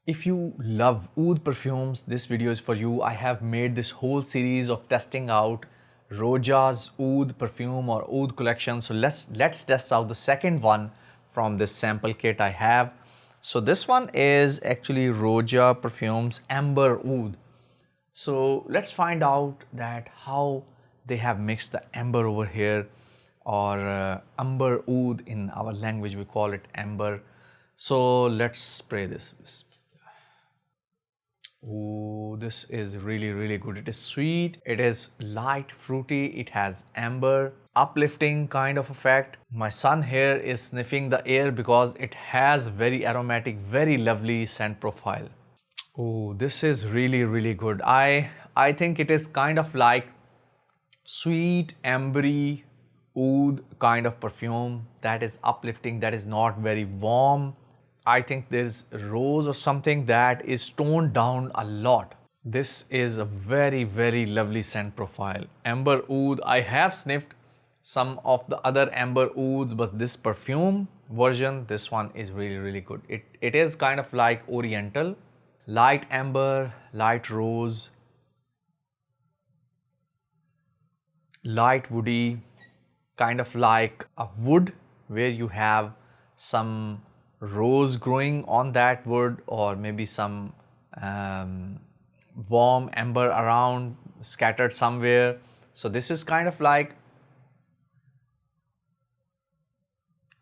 If you love oud perfumes, this video is for you. I have made this whole series of testing out Roja's oud perfume or oud collection. So let's test out the second one from this sample kit I have. So this one is actually Roja Perfumes Amber Aoud. So let's find out that how they have mixed the amber over here, or Amber Aoud in our language we call it amber. So let's spray this. Oh, this is really good. It is sweet, it is light fruity, it has amber, uplifting kind of effect. My son here is sniffing the air because it has very aromatic, very lovely scent profile. Oh, this is really good. I think it is kind of like sweet ambery oud kind of perfume that is uplifting, that is not very warm. I think there's rose or something that is toned down a lot. This is a very lovely scent profile. Amber Aoud, I have sniffed some of the other Amber Ouds, but this perfume version, this one is really good. It is kind of like Oriental, light amber, light rose, light woody, kind of like a wood where you have some rose growing on that wood, or maybe some warm amber around scattered somewhere. So this is kind of like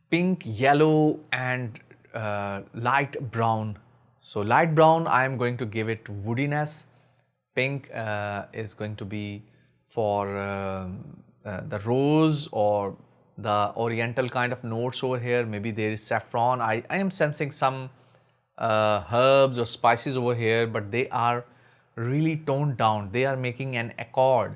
pink, yellow and light brown. So light brown, I am going to give it woodiness. Pink is going to be for the rose or the oriental kind of notes over here. Maybe there is saffron. I am sensing some herbs or spices over here, but they are really toned down. They are making an accord.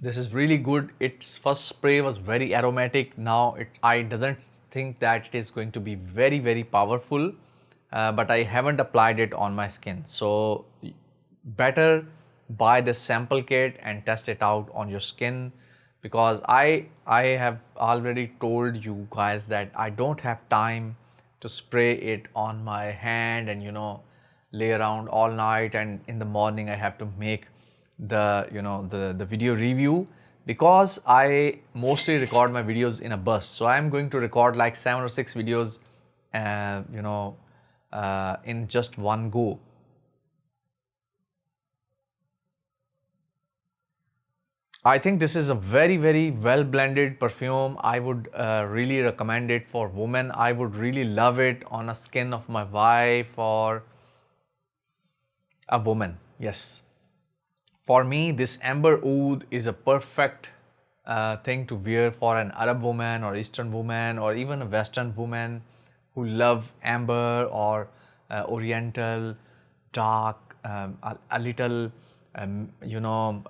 This is really good. Its first spray was very aromatic. Now I doesn't think that it is going to be very powerful, but I haven't applied it on my skin. So better buy this sample kit and test it out on your skin, because I have already told you guys that I don't have time to spray it on my hand and lay around all night, and in the morning I have to make the the video review, because I mostly record my videos in a bus. So I am going to record like 7 or 6 videos in just one go. I think this is a very well blended perfume. I would really recommend it for women. I would really love it on a skin of my wife or a woman. Yes. For me, this Amber Aoud is a perfect thing to wear for an Arab woman or Eastern woman or even a Western woman who love amber or Oriental, dark, a little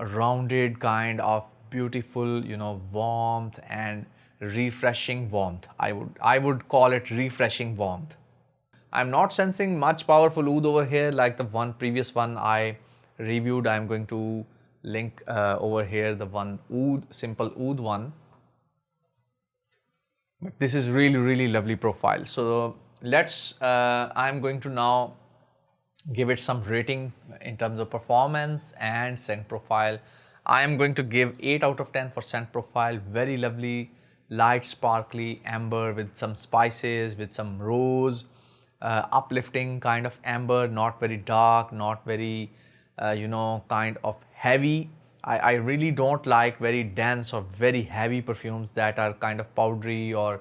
rounded kind of beautiful, warmth and refreshing warmth. I would call it refreshing warmth. I'm not sensing much powerful oud over here like the previous one I reviewed. I'm going to link over here the one oud, simple oud one. But this is really lovely profile. So let's I'm going to now give it some rating in terms of performance and scent profile. I am going to give 8 out of 10 for scent profile. Very lovely, light, sparkly amber with some spices, with some rose, uplifting kind of amber, not very dark, not very kind of heavy. I really don't like very dense or very heavy perfumes that are kind of powdery or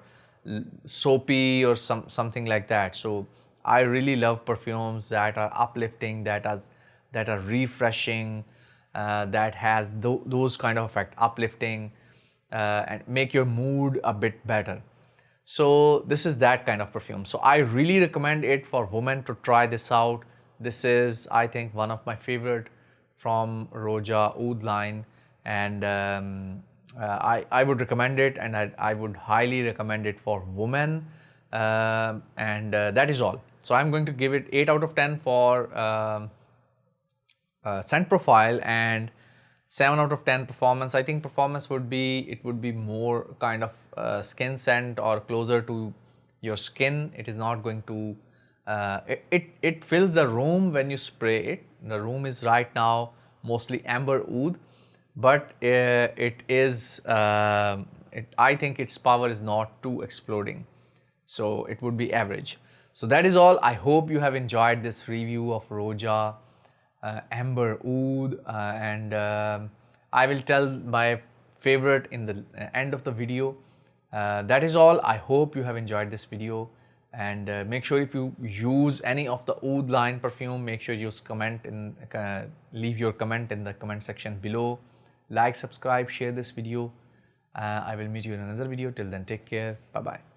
soapy or something like that. So I really love perfumes that are uplifting, that are refreshing, that has those kind of effect, uplifting and make your mood a bit better. So this is that kind of perfume. So I really recommend it for women to try this out. This is, I think, one of my favorite from Roja Oud line, and I would recommend it, and I would highly recommend it for women, and that is all. So I'm going to give it 8 out of 10 for scent profile and 7 out of 10 performance. I think performance would be more kind of skin scent or closer to your skin. It is not going to, it fills the room when you spray it. The room is right now mostly Amber Oud, but it is, I think its power is not too exploding. So it would be average. So that is all. I hope you have enjoyed this review of Roja Amber Aoud, and I will tell my favorite in the end of the video. That is all. I hope you have enjoyed this video, and make sure if you use any of the Oud line perfume, make sure you leave your comment in the comment section below. Like, subscribe, share this video. I will meet you in another video. Till then, take care. Bye bye.